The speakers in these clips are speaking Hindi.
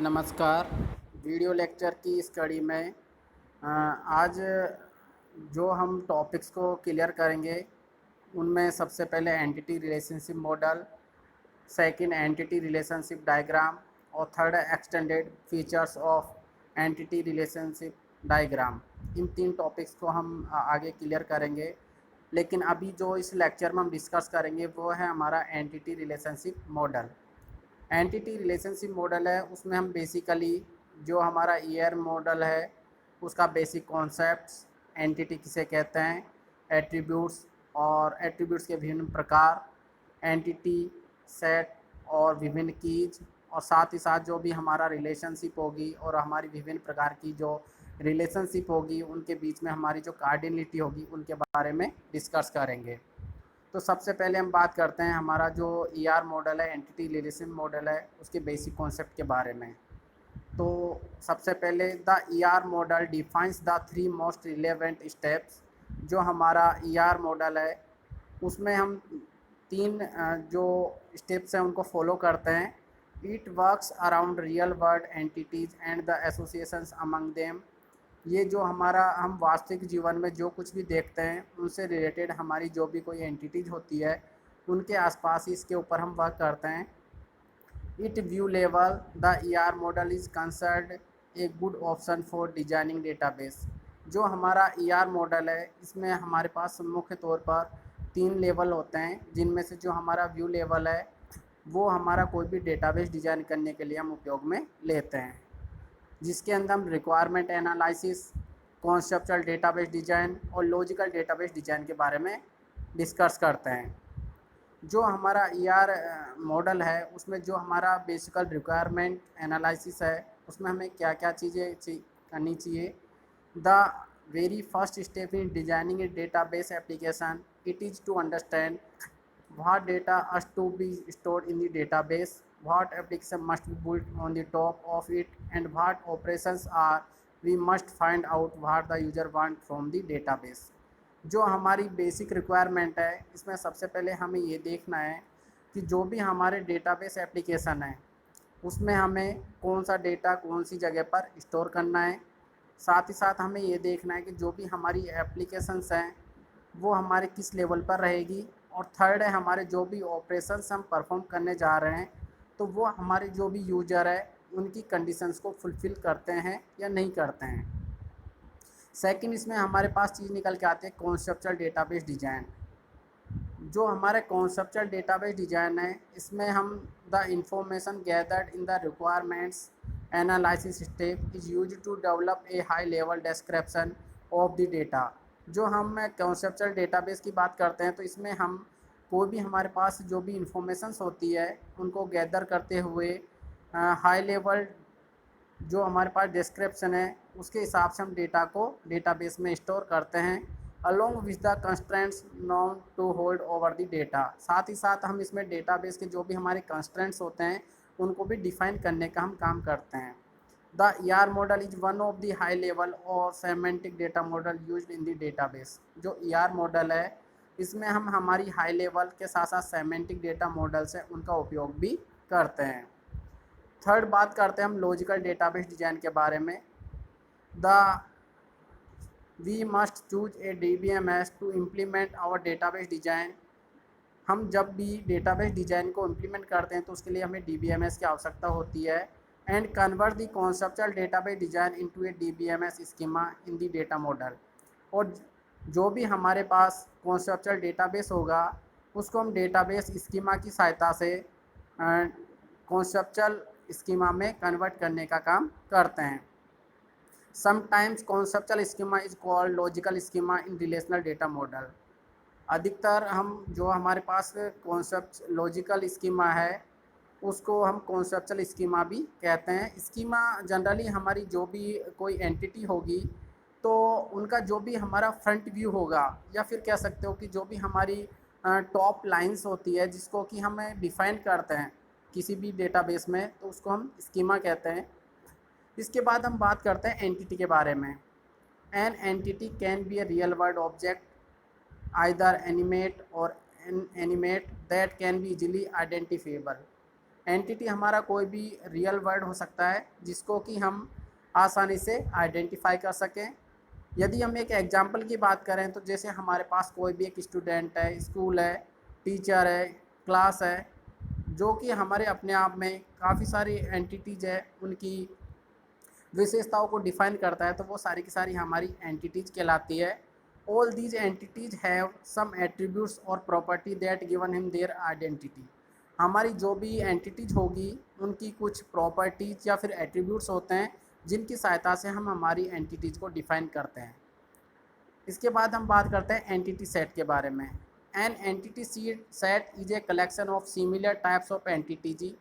नमस्कार। वीडियो लेक्चर की इस कड़ी में आज जो हम टॉपिक्स को क्लियर करेंगे उनमें सबसे पहले entity relationship model, second entity relationship diagram और third extended features of entity relationship diagram. इन तीन टॉपिक्स को हम आगे क्लियर करेंगे, लेकिन अभी जो इस लेक्चर में हम डिस्कस करेंगे वो है हमारा entity relationship model. Entity relationship model है उसमें हम बेसिकली जो हमारा ईयर मॉडल है उसका बेसिक कॉन्सेप्ट्स, एंटिटी किसे कहते हैं, एट्रीब्यूट्स और एट्रीब्यूट्स के विभिन्न प्रकार, एंटिटी सेट और विभिन्न कीज, और साथ ही साथ जो भी हमारा रिलेशनशिप होगी और हमारी विभिन्न प्रकार की जो रिलेशनशिप होगी उनके बीच में हमारी जो कार्डिनलिटी होगी उनके बारे में डिस्कस करेंगे। तो सबसे पहले हम बात करते हैं हमारा जो ईआर मॉडल है, एंटिटी रिलेशन मॉडल है, उसके बेसिक कॉन्सेप्ट के बारे में। तो सबसे पहले the ER model defines the three most relevant steps. जो हमारा ईआर मॉडल है उसमें हम तीन जो स्टेप्स हैं उनको फॉलो करते हैं। It works around real world entities and the associations among them. ये जो हमारा हम वास्तविक जीवन में जो कुछ भी देखते हैं उनसे रिलेटेड हमारी जो भी कोई एंटिटीज होती है उनके आसपास ही इसके ऊपर हम वर्क करते हैं। It view level the ER model is concerned a good option for designing database. जो हमारा ईआर मॉडल है इसमें हमारे पास मुख्य तौर पर तीन लेवल होते हैं, जिनमें से जो हमारा व्यू लेवल है वो हमारा कोई भी डेटाबेस डिज़ाइन करने के लिए हम उपयोग में लेते हैं, जिसके अंदर हम requirement analysis, conceptual database design और लॉजिकल डेटाबेस डिज़ाइन के बारे में डिस्कस करते हैं। जो हमारा ईआर मॉडल है उसमें जो हमारा बेसिकल रिक्वायरमेंट एनालिसिस है उसमें हमें क्या क्या चीज़ें करनी चाहिए। The very first step in designing a database application it is to understand what data has to be stored in the database, what application must be built on the top of it, and what operations are we must find out what the user want from the database। जो हमारी बेसिक रिक्वायरमेंट है इसमें सबसे पहले हमें ये देखना है कि जो भी हमारे डेटाबेस एप्लीकेशन है उसमें हमें कौन सा डेटा कौन सी जगह पर स्टोर करना है। साथ ही साथ हमें ये देखना है कि जो भी हमारी एप्लीकेशंस हैं वो हमारे किस लेवल पर रहेगी। और थर्ड है हमारे जो भी ऑपरेशंस हम परफॉर्म करने जा रहे हैं तो वो हमारे जो भी यूजर है उनकी कंडीशंस को फुलफ़िल करते हैं या नहीं करते हैं। सेकंड इसमें हमारे पास चीज़ निकल के आती है कॉन्सेप्चुअल डेटाबेस डिज़ाइन। जो हमारे कॉन्सेप्चुअल डेटाबेस डिज़ाइन है इसमें हम the information gathered in the requirements analysis step is use to develop a high level description of the data. जो हम कॉन्सेप्चुअल डेटाबेस की बात करते हैं तो इसमें हम कोई भी हमारे पास जो भी इंफॉर्मेशंस होती है उनको गैदर करते हुए हाई लेवल जो हमारे पास डिस्क्रिप्शन है उसके हिसाब से हम डेटा को डेटाबेस में स्टोर करते हैं along with the constraints known to hold over the data. साथ ही साथ हम इसमें डेटाबेस के जो भी हमारे कंस्ट्रेंट्स होते हैं उनको भी डिफाइन करने का हम काम करते हैं। The ER model is one of the high level or semantic data model used in the database. जो ईआर मॉडल है इसमें हम हमारी हाई लेवल के साथ साथ सेमेंटिक डेटा मॉडल्स हैं उनका उपयोग भी करते हैं। थर्ड बात करते हैं हम लॉजिकल डेटाबेस डिज़ाइन के बारे में। The we must choose a DBMS to implement our database design. हम जब भी डेटाबेस डिज़ाइन को इम्प्लीमेंट करते हैं तो उसके लिए हमें DBMS की आवश्यकता होती है। And convert the conceptual database design into A DBMS schema in the data model. और जो भी हमारे पास कॉन्सेप्चुअल डेटाबेस होगा उसको हम डेटाबेस स्कीमा की सहायता से कॉन्सेप्चुअल स्कीमा में कन्वर्ट करने का काम करते हैं। Sometimes conceptual schema is called logical schema in relational data model. अधिकतर हम जो हमारे पास कॉन्सेप्ट लॉजिकल स्कीमा है उसको हम कॉन्सेप्चुअल स्कीमा भी कहते हैं। स्कीमा जनरली हमारी जो भी कोई एंटिटी होगी तो उनका जो भी हमारा फ्रंट व्यू होगा या फिर कह सकते हो कि जो भी हमारी टॉप लाइंस होती है जिसको कि हमें डिफ़ाइन करते हैं किसी भी डेटाबेस में तो उसको हम स्कीमा कहते हैं। इसके बाद हम बात करते हैं एंटिटी के बारे में। An entity can be a real world object either animate or animate that can be easily identifiable. Entity हमारा कोई भी रियल वर्ड हो सकता है जिसको कि हम आसानी से आइडेंटिफाई कर सकें। यदि हम एक एग्जांपल की बात करें तो जैसे हमारे पास कोई भी एक स्टूडेंट है, स्कूल है, टीचर है, क्लास है, जो कि हमारे अपने आप में काफ़ी सारी एंटिटीज़ है, उनकी विशेषताओं को डिफाइन करता है, तो वो सारी की सारी हमारी एंटिटीज़ कहलाती है। All these entities have some attributes और property that given him their identity. हमारी जो भी एंटिटीज होगी उनकी कुछ प्रॉपर्टीज या फिर एट्रीब्यूट्स होते हैं जिनकी सहायता से हम हमारी एंटिटीज़ को डिफाइन करते हैं। इसके बाद हम बात करते हैं एंटिटी सेट के बारे में। An entity set is a collection of similar types of entities.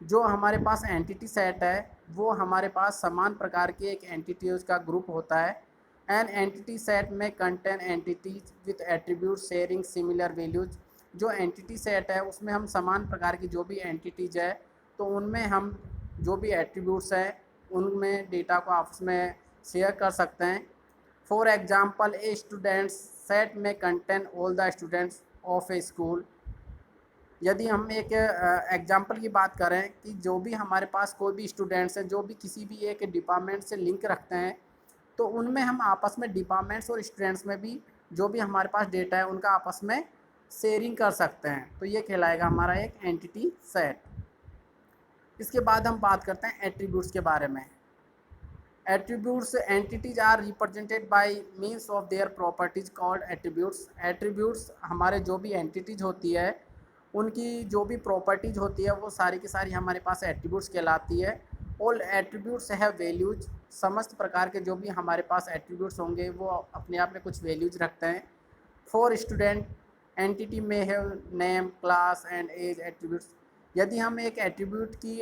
जो हमारे पास एंटिटी सेट है वो हमारे पास समान प्रकार की एक एंटिटीज का ग्रुप होता है। एन एंटिटी सेट में contain entities with attribute sharing similar values. जो एंटिटी सेट है उसमें हम समान प्रकार की जो भी एंटिटीज है तो उनमें हम जो भी एट्रीब्यूट्स हैं उनमें डेटा को आपस में शेयर कर सकते हैं। For example a students set में contain all the students of a school. यदि हम एक एग्जाम्पल की बात करें कि जो भी हमारे पास कोई भी स्टूडेंट्स हैं जो भी किसी भी एक डिपार्टमेंट से लिंक रखते हैं तो उनमें हम आपस में डिपार्टमेंट्स और स्टूडेंट्स में भी जो भी हमारे पास डेटा है उनका आपस में शेयरिंग कर सकते हैं, तो ये कहलाएगा हमारा एक एंटिटी सेट। इसके बाद हम बात करते हैं एट्रीब्यूट्स के बारे में। Attributes entities are represented by means of their properties called attributes. Attributes हमारे जो भी एंटिटीज होती है उनकी जो भी प्रॉपर्टीज होती है वो सारी की सारी हमारे पास एट्रीब्यूट्स कहलाती है। All attributes have values. समस्त प्रकार के जो भी हमारे पास एट्रीब्यूट्स होंगे वो अपने आप में कुछ वैल्यूज रखते हैं। फॉर स्टूडेंट एंटिटी में have name, class and age attributes. यदि हम एक एट्रीब्यूट की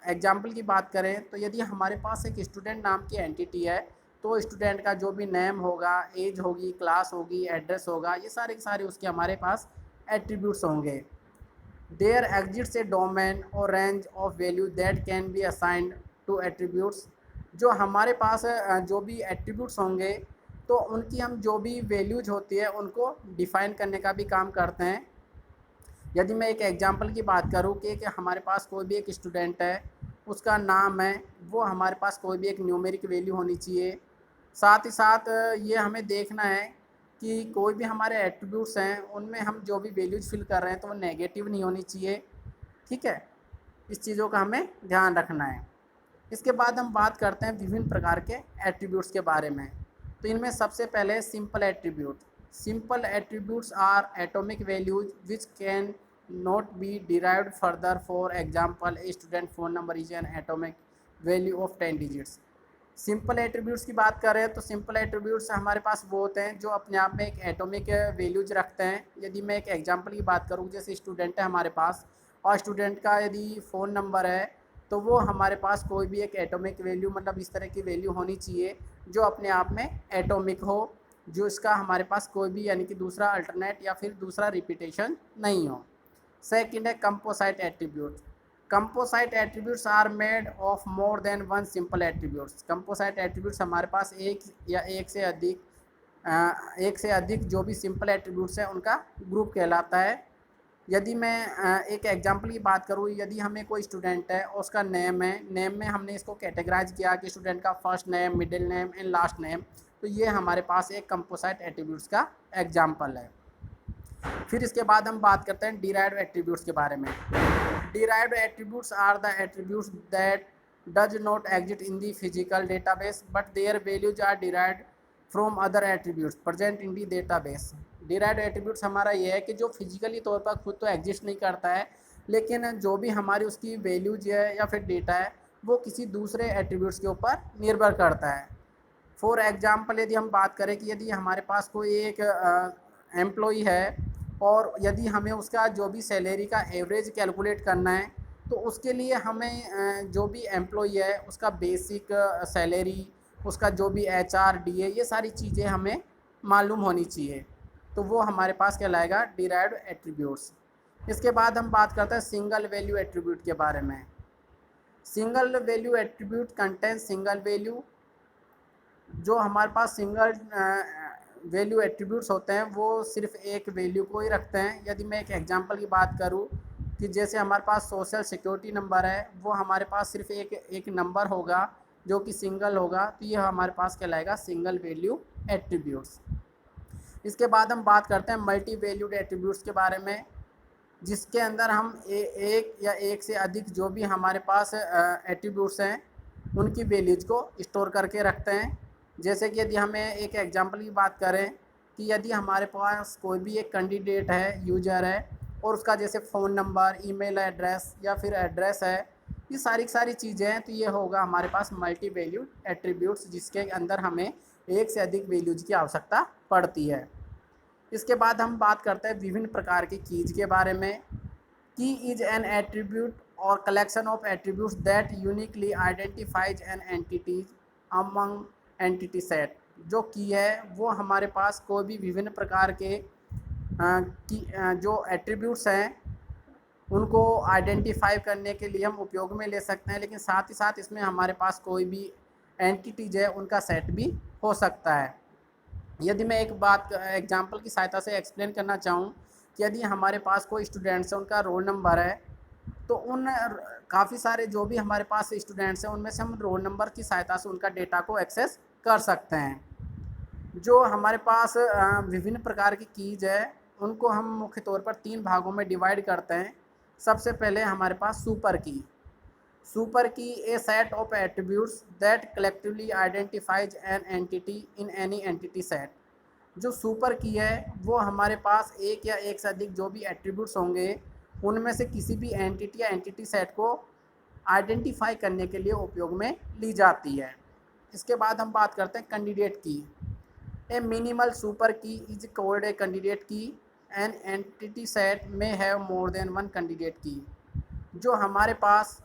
एग्जाम्पल की बात करें तो यदि हमारे पास एक स्टूडेंट नाम की एंटिटी है तो स्टूडेंट का जो भी नेम होगा, एज होगी, क्लास होगी, एड्रेस होगा, ये सारे के सारे उसके हमारे पास एट्रीब्यूट्स होंगे। देयर एग्जिट्स ए डोमेन और range of value that can be assigned to attributes. जो हमारे पास जो भी एट्रीब्यूट्स होंगे तो उनकी हम जो भी वैल्यूज होती है उनको डिफ़ाइन करने का भी काम करते हैं। यदि मैं एक एग्जांपल की बात करूं कि हमारे पास कोई भी एक स्टूडेंट है, उसका नाम है, वो हमारे पास कोई भी एक न्यूमेरिक वैल्यू होनी चाहिए। साथ ही साथ ये हमें देखना है कि कोई भी हमारे एट्रीब्यूट्स हैं उनमें हम जो भी वैल्यूज फिल कर रहे हैं तो वो नेगेटिव नहीं होनी चाहिए। ठीक है, इस चीज़ों का हमें ध्यान रखना है। इसके बाद हम बात करते हैं विभिन्न प्रकार के एट्रीब्यूट्स के बारे में। तो इनमें सबसे पहले simple attribute. Simple attributes are atomic values which can not be derived further. For example a student phone number is an atomic value of 10 digits. Simple attributes की बात करें तो सिंपल एट्रीब्यूट्स हमारे पास वो होते हैं जो अपने आप में एक एटॉमिक वैल्यूज रखते हैं। यदि मैं एक एग्जांपल की बात करूँ, जैसे स्टूडेंट है हमारे पास और स्टूडेंट का यदि फ़ोन नंबर है तो वो हमारे पास कोई भी एक एटॉमिक वैल्यू, मतलब इस तरह की वैल्यू होनी चाहिए जो अपने आप में एटॉमिक हो, जो इसका हमारे पास कोई भी यानी कि दूसरा अल्टरनेट या फिर दूसरा रिपीटेशन नहीं हो। सेकंड है composite attribute. Composite attributes are made of more than one simple attributes. Composite attributes हमारे पास एक या एक से अधिक जो भी सिंपल एट्रीब्यूट्स हैं उनका ग्रुप कहलाता है। यदि मैं एक एग्जांपल की बात करूँ, यदि हमें कोई स्टूडेंट है और उसका नेम है, नेम में हमने इसको कैटेगराइज किया कि स्टूडेंट का first name, middle name and last name, तो ये हमारे पास एक कंपोसाइट एट्रीब्यूट्स का एग्जांपल है। फिर इसके बाद हम बात करते हैं डिराइव्ड एट्रीब्यूट्स के बारे में। Derived attributes are the attributes that does not exist in the physical database but their values are derived from other attributes present in the database. Derived attributes हमारा ये है कि जो फिजिकली तौर पर खुद तो एग्जिस्ट नहीं करता है, लेकिन जो भी हमारी उसकी वैल्यूज है या फिर डेटा है वो किसी दूसरे एट्रीब्यूट्स के ऊपर निर्भर करता है। फॉर एग्जांपल यदि हम बात करें कि यदि हमारे पास कोई एक एम्प्लॉई है और यदि हमें उसका जो भी सैलरी का एवरेज कैलकुलेट करना है तो उसके लिए हमें जो भी एम्प्लॉई है उसका बेसिक सैलरी, उसका जो भी HR, DA, ये सारी चीज़ें हमें मालूम होनी चाहिए, तो वो हमारे पास कहलाएगा डिराइव्ड एट्रीब्यूट्स। इसके बाद हम बात करते हैं सिंगल वैल्यू एट्रीब्यूट के बारे में। Single value attribute contain single value. जो हमारे पास सिंगल वैल्यू एट्रीब्यूट्स होते हैं वो सिर्फ एक वैल्यू को ही रखते हैं। यदि मैं एक एग्जांपल की बात करूं कि जैसे हमारे पास सोशल सिक्योरिटी नंबर है, वो हमारे पास सिर्फ एक नंबर होगा जो कि सिंगल होगा, तो ये हमारे पास कहलाएगा सिंगल वैल्यू एट्रीब्यूट्स। इसके बाद हम बात करते हैं मल्टी वैल्यूड एट्रीब्यूट्स के बारे में, जिसके अंदर हम एक या एक से अधिक जो भी हमारे पास एट्रीब्यूट्स हैं उनकी वैल्यूज़ को स्टोर करके रखते हैं। जैसे कि यदि हमें एक एग्जांपल की बात करें कि यदि हमारे पास कोई भी एक कैंडिडेट है, यूजर है, और उसका जैसे फ़ोन नंबर, ईमेल एड्रेस या फिर एड्रेस है, ये सारी की सारी चीज़ें हैं, तो ये होगा हमारे पास मल्टी वैल्यूड एट्रीब्यूट्स, जिसके अंदर हमें एक से अधिक वैल्यूज़ की आवश्यकता पड़ती है। इसके बाद हम बात करते हैं विभिन्न प्रकार की कीज के बारे में। की इज एन एट्रीब्यूट और collection of attributes that uniquely identifies an entities among entity set. जो की है वो हमारे पास कोई भी विभिन्न प्रकार के जो एट्रीब्यूट्स हैं उनको आइडेंटिफाई करने के लिए हम उपयोग में ले सकते हैं, लेकिन साथ ही साथ इसमें हमारे पास कोई भी एंटिटीज है उनका सेट भी हो सकता है। यदि मैं एक बात एग्जांपल की सहायता से एक्सप्लेन करना चाहूँ कि यदि हमारे पास कोई स्टूडेंट्स है, उनका रोल नंबर है, तो उन काफ़ी सारे जो भी हमारे पास स्टूडेंट्स हैं उनमें से हम रोल नंबर की सहायता से उनका डेटा को एक्सेस कर सकते हैं। जो हमारे पास विभिन्न प्रकार की कीज है उनको हम मुख्य तौर पर 3 भागों में डिवाइड करते हैं। सबसे पहले हमारे पास super key. Super key a set of attributes that collectively identifies an entity in any entity set. जो सुपर की है वो हमारे पास एक या एक से अधिक जो भी एट्रीब्यूट्स होंगे उनमें से किसी भी एंटिटी या एंटिटी सेट को आइडेंटिफाई करने के लिए उपयोग में ली जाती है। इसके बाद हम बात करते हैं कैंडिडेट की। ए मिनिमल सुपर की इज कॉल्ड ए कैंडिडेट की। एन एंटिटी सेट में have more than one candidate की। जो हमारे पास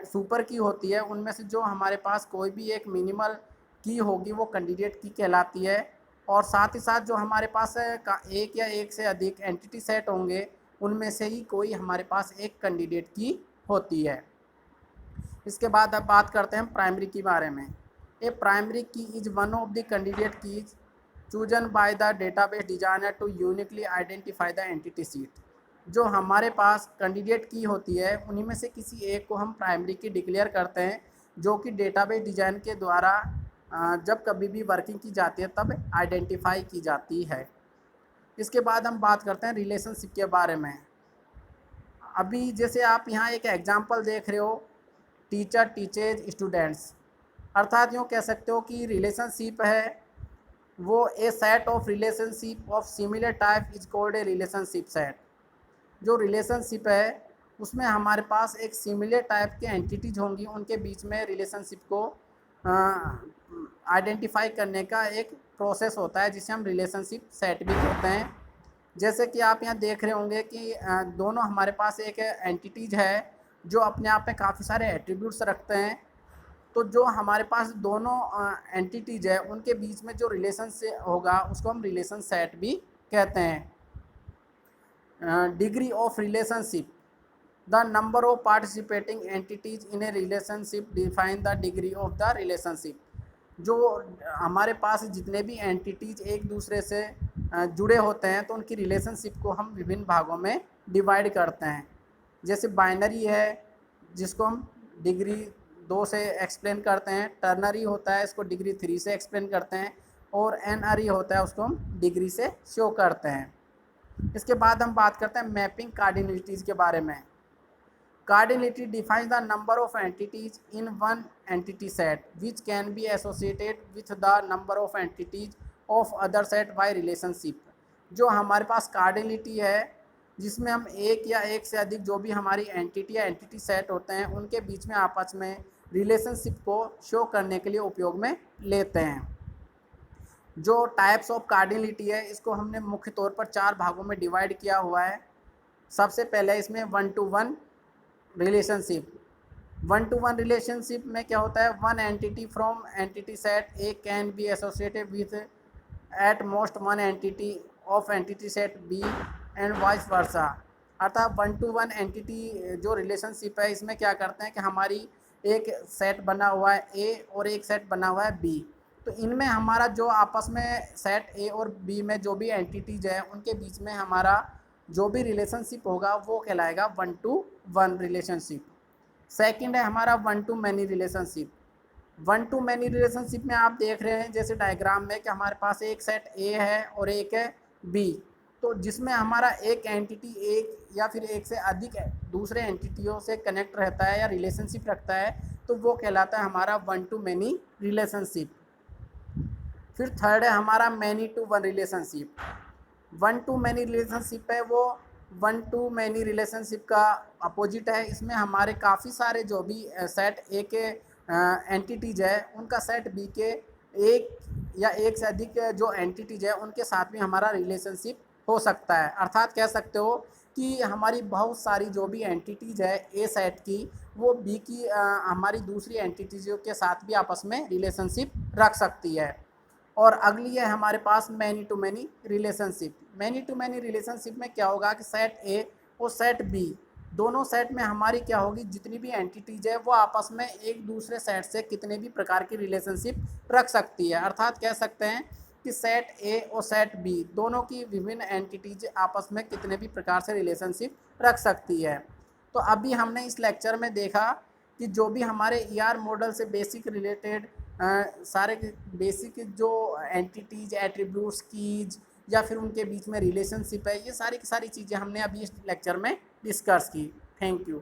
सुपर की होती है उनमें से जो हमारे पास कोई भी एक मिनिमल की होगी वो कैंडिडेट की कहलाती है, और साथ ही साथ जो हमारे पास एक या एक से अधिक एंटिटी सेट होंगे उनमें से ही कोई हमारे पास एक कैंडिडेट की होती है। इसके बाद अब बात करते हैं प्राइमरी की बारे में। A primary key is one of the candidate keys chosen by the database designer to uniquely identify the entity set. जो हमारे पास कैंडिडेट की होती है उन्हीं में से किसी एक को हम प्राइमरी की डिक्लेयर करते हैं, जो कि डेटाबेस डिज़ाइन के द्वारा जब कभी भी वर्किंग की जाती है तब आइडेंटिफाई की जाती है। इसके बाद हम बात करते हैं रिलेशनशिप के बारे में। अभी जैसे आप यहाँ एक एग्जांपल देख रहे हो, टीचर टीचेज स्टूडेंट्स, अर्थात यूँ कह सकते हो कि रिलेशनशिप है वो a set of relationship of similar type is called a relationship set. जो रिलेशनशिप है उसमें हमारे पास एक सिमिलर टाइप के एंटिटीज होंगी, उनके बीच में रिलेशनशिप को आइडेंटिफाई करने का एक प्रोसेस होता है जिसे हम रिलेशनशिप सेट भी कहते हैं। जैसे कि आप यहाँ देख रहे होंगे कि दोनों हमारे पास एक एंटिटीज है जो अपने आप में काफ़ी सारे एट्रीब्यूट्स रखते हैं। तो जो हमारे पास दोनों एंटिटीज है उनके बीच में जो रिलेशन से होगा उसको हम रिलेशन सेट भी कहते हैं। Degree of relationship, the number of participating entities in A relationship define the degree of the relationship. जो हमारे पास जितने भी एंटिटीज एक दूसरे से जुड़े होते हैं तो उनकी रिलेशनशिप को हम विभिन्न भागों में डिवाइड करते हैं। जैसे बाइनरी है जिसको हम डिग्री 2 से एक्सप्लेन करते हैं, टर्नरी होता है इसको डिग्री 3 से एक्सप्लेन करते हैं, और एनरी होता है उसको हम डिग्री से शो करते हैं। इसके बाद हम बात करते हैं मैपिंग कार्डिनलिटीज़ के बारे में। Cardinality defines the number of entities in one entity set which can be associated with the number of entities of other set by relationship. जो हमारे पास कार्डिनलिटी है जिसमें हम एक या एक से अधिक जो भी हमारी एंटिटी या एंटिटी सेट होते हैं उनके बीच में आपस में रिलेशनशिप को शो करने के लिए उपयोग में लेते हैं। जो टाइप्स ऑफ कार्डिनलिटी है इसको हमने मुख्य तौर पर 4 भागों में डिवाइड किया हुआ है। सबसे पहले इसमें 1-to-1 रिलेशनशिप। 1-to-1 रिलेशनशिप में क्या होता है, one entity from entity set A can be associated with at most one entity of entity set B and vice versa. अर्थात 1-to-1 एंटिटी जो रिलेशनशिप है इसमें क्या करते हैं कि हमारी एक सेट बना हुआ है ए और एक सेट बना हुआ है बी, तो इनमें हमारा जो आपस में सेट ए और बी में जो भी एंटिटीज है उनके बीच में हमारा जो भी रिलेशनशिप होगा वो कहलाएगा 1 to 1 रिलेशनशिप। सेकंड है हमारा 1 to many relationship. 1 to many relationship में आप देख रहे हैं जैसे डायग्राम में कि हमारे पास एक सेट ए है और एक है बी, तो जिसमें हमारा एक एंटिटी एक या फिर एक से अधिक दूसरे एंटिटियों से कनेक्ट रहता है या रिलेशनशिप रखता है, तो वो कहलाता है हमारा 1 to मैनी रिलेशनशिप। फिर थर्ड है हमारा many to one relationship. 1 to many relationship है वो 1 to मैनी रिलेशनशिप का अपोजिट है। इसमें हमारे काफ़ी सारे जो भी सेट ए के एंटिटीज है उनका सेट बी के एक या एक से अधिक जो एंटिटीज है उनके साथ भी हमारा रिलेशनशिप हो सकता है। अर्थात कह सकते हो कि हमारी बहुत सारी जो भी एंटिटीज है ए सेट की, वो बी की हमारी दूसरी एंटिटीज़ों के साथ भी आपस में रिलेशनशिप रख सकती है। और अगली है हमारे पास many to many relationship. Many to many relationship में क्या होगा कि सेट ए और सेट बी दोनों सेट में हमारी क्या होगी, जितनी भी एंटिटीज है वो आपस में एक दूसरे सेट से कितने भी प्रकार की रिलेशनशिप रख सकती है। अर्थात कह सकते हैं कि सेट ए और सेट बी दोनों की विभिन्न एंटिटीज आपस में कितने भी प्रकार से रिलेशनशिप रख सकती है। तो अभी हमने इस लेक्चर में देखा कि जो भी हमारे ईआर मॉडल से बेसिक रिलेटेड सारे बेसिक जो एंटिटीज एट्रीब्यूट्स कीज या फिर उनके बीच में रिलेशनशिप है, ये सारी की सारी चीज़ें हमने अभी इस लेक्चर में डिस्कस की। Thank you.